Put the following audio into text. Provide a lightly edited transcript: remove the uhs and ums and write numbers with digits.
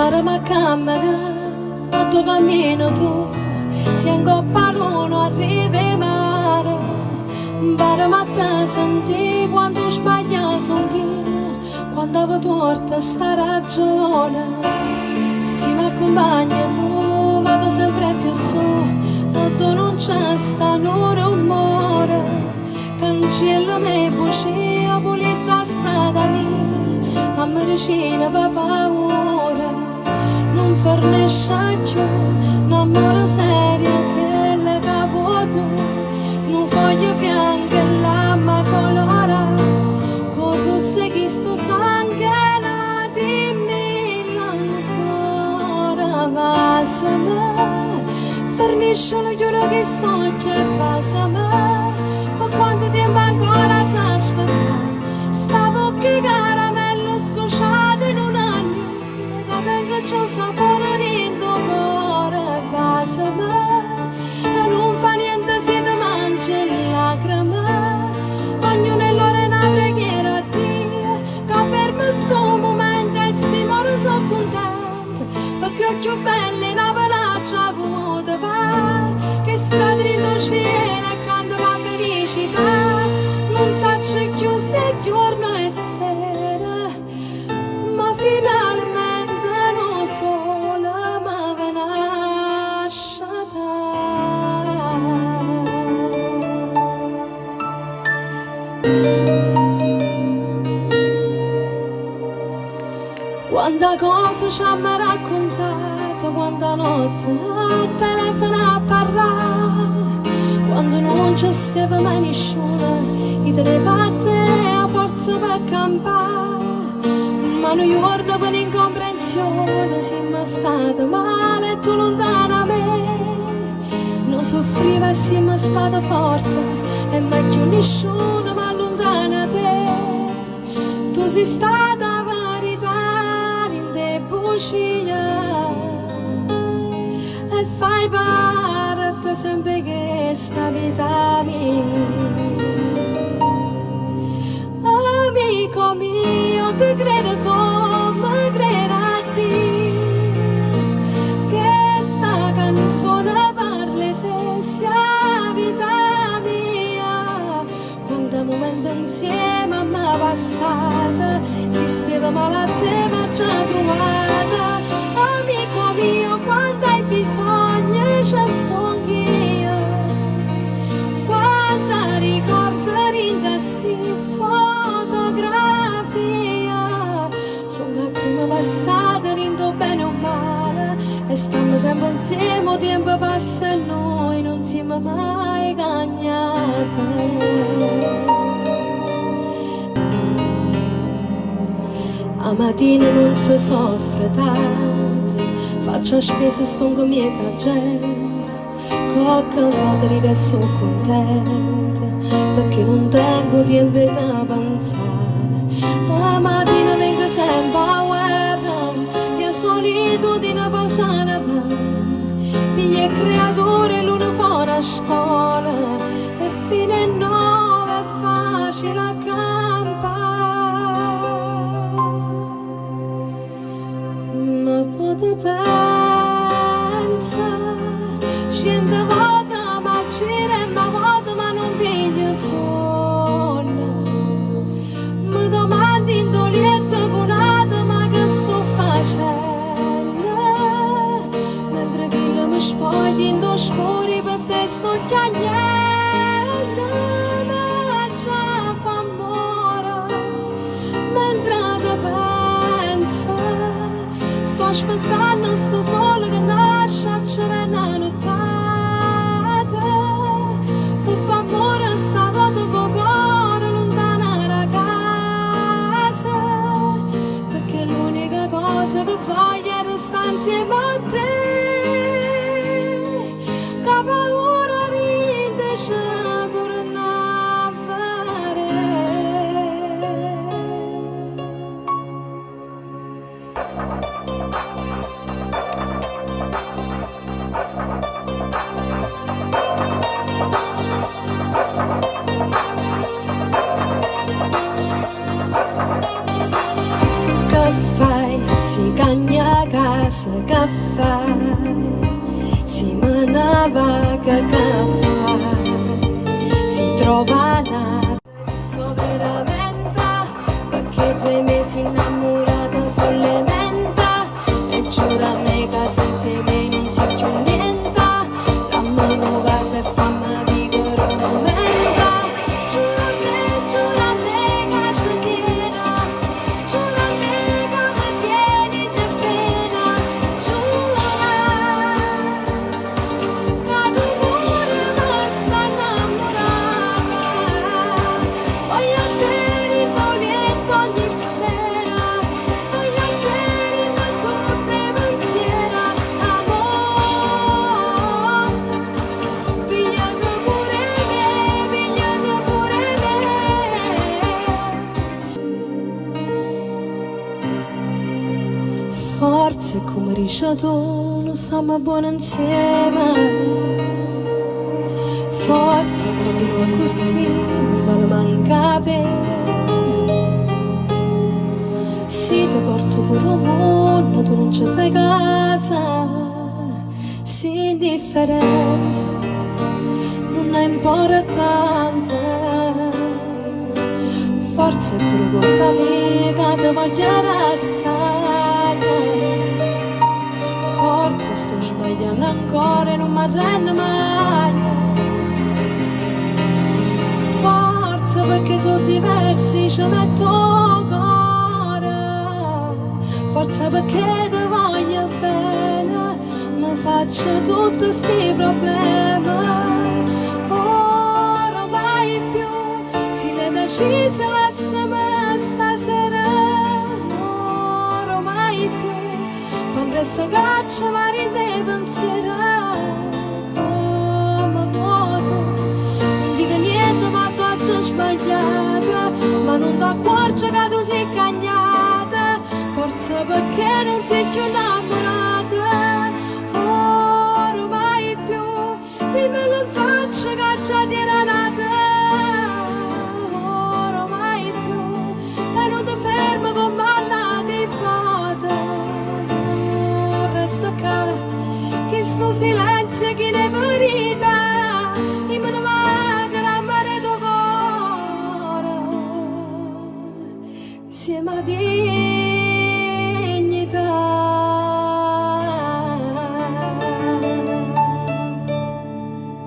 para ma camera, ma tu cammino tu, si incoppano non arrivi mare, para ma te senti quando sbaglia son chi, quando avevo torta sta ragione, si mi accompagna tu, vado sempre più su, e tu non c'è sta un rumore, cancella me bucia, pulizza strada mia, a me vicina per paura, non fornisce più un'amore seria che le cavo tu, non foglie bianche l'amma colora, con rosse chi sto sangue, dimmi ancora, ma se me, fornisce lo giuro che sto che passa a me, ma quanto tempo ancora ti aspettare, stavo che caramello stuciato in un anno, che tengo già sapore di tuo cuore, passa a me, e non fa niente se ti mangi lacrime, ognuno è l'ora una preghiera a Dio, che ferma sto momento e si muore sono contenta, perché ho più belle una palaccia avuta va, che strada riduceva e cantava felicità, non saccio più se giorno e sera, ma finalmente non sola ma ve nascita. Quanta cosa ci hanno raccontato, quanta notte a telefono a parlare, quando non c'è stava mai nessuno, i telefatti a forza per campare, ma noi giorno per incomprensione siamo stati male e tu lontana a me, non soffriva e siamo stati forti e mai più nessuno ma lontana te, tu sei stata e fai parte sempre che sta vita mia, amico mio, ti credo come credo a te, che sta canzone parli te sia vita mia, quando momento insieme a me passata, si stava male a te ma ci ha trovata, amico mio, quando hai bisogno c'è sto anch'io, quanta ricordo in sti fotografia, sono attimi passati, rindo bene o male, e stiamo sempre insieme, tempo passa e noi non siamo mai cagnate. A mattina non si soffre tanto, faccio a spese sto con mezza gente, cocca vado ride e sono contenta, perché non tengo tempo da pensare. A mattina vengo sempre a guerra, mia solitudine posare va, figli e creature l'una fuori a scuola, e fino a 9 è facile accampare. Ma pote pensa, 100 volte ma gira e ma volte ma non piglio sonno, mi domandi in dolietta conata ma che sto facendo, mentre che mi spogli in due scuri per te sto chiagnendo, ma già fa amore, mentre te pensa, sto aspettando sto sole che nasce a una nottata, per fa amore stavolta con cuore lontana da casa, perché l'unica cosa che voglio è restare insieme a te, che paura rindece tornare a fare. Che fai? Si cagna cara, casa che fai, si me ne va che fai, si trova una so veramente, perché 2 mesi innamorata follemente, e giura a me che senza me non si più niente, la mano va se fammi vivere un momento, giura a me che ci tiene, giura a me che mi tieni di pena, giura che d'amore mi sta innamorata, voglio bere il letto ogni sera, voglio bere da tutte le pensiera, amore, pigliato pure me, pigliato pure me. Forse come dici tu, non stiamo buoni insieme, forse continua così, non vale manca bene. Se ti porto pure un mondo, tu non ci fai casa, sei indifferente, non è importante. Forse è pure colpa mia che ti voglio assai, forse sto sbagliando ancora e non mi arrendo mai, forse perché sono diversi ci metto cuore, forse perché ti voglio bene mi faccio tutti sti problemi, ora mai più si ne decise l'essere stasera, ora mai più fammi presto caccia vari dei pensieri come vuoto, non dico niente ma tu hai già sbagliata, ma non ti accorgi che tu sei cagnata, forse perché non sei più innamorata.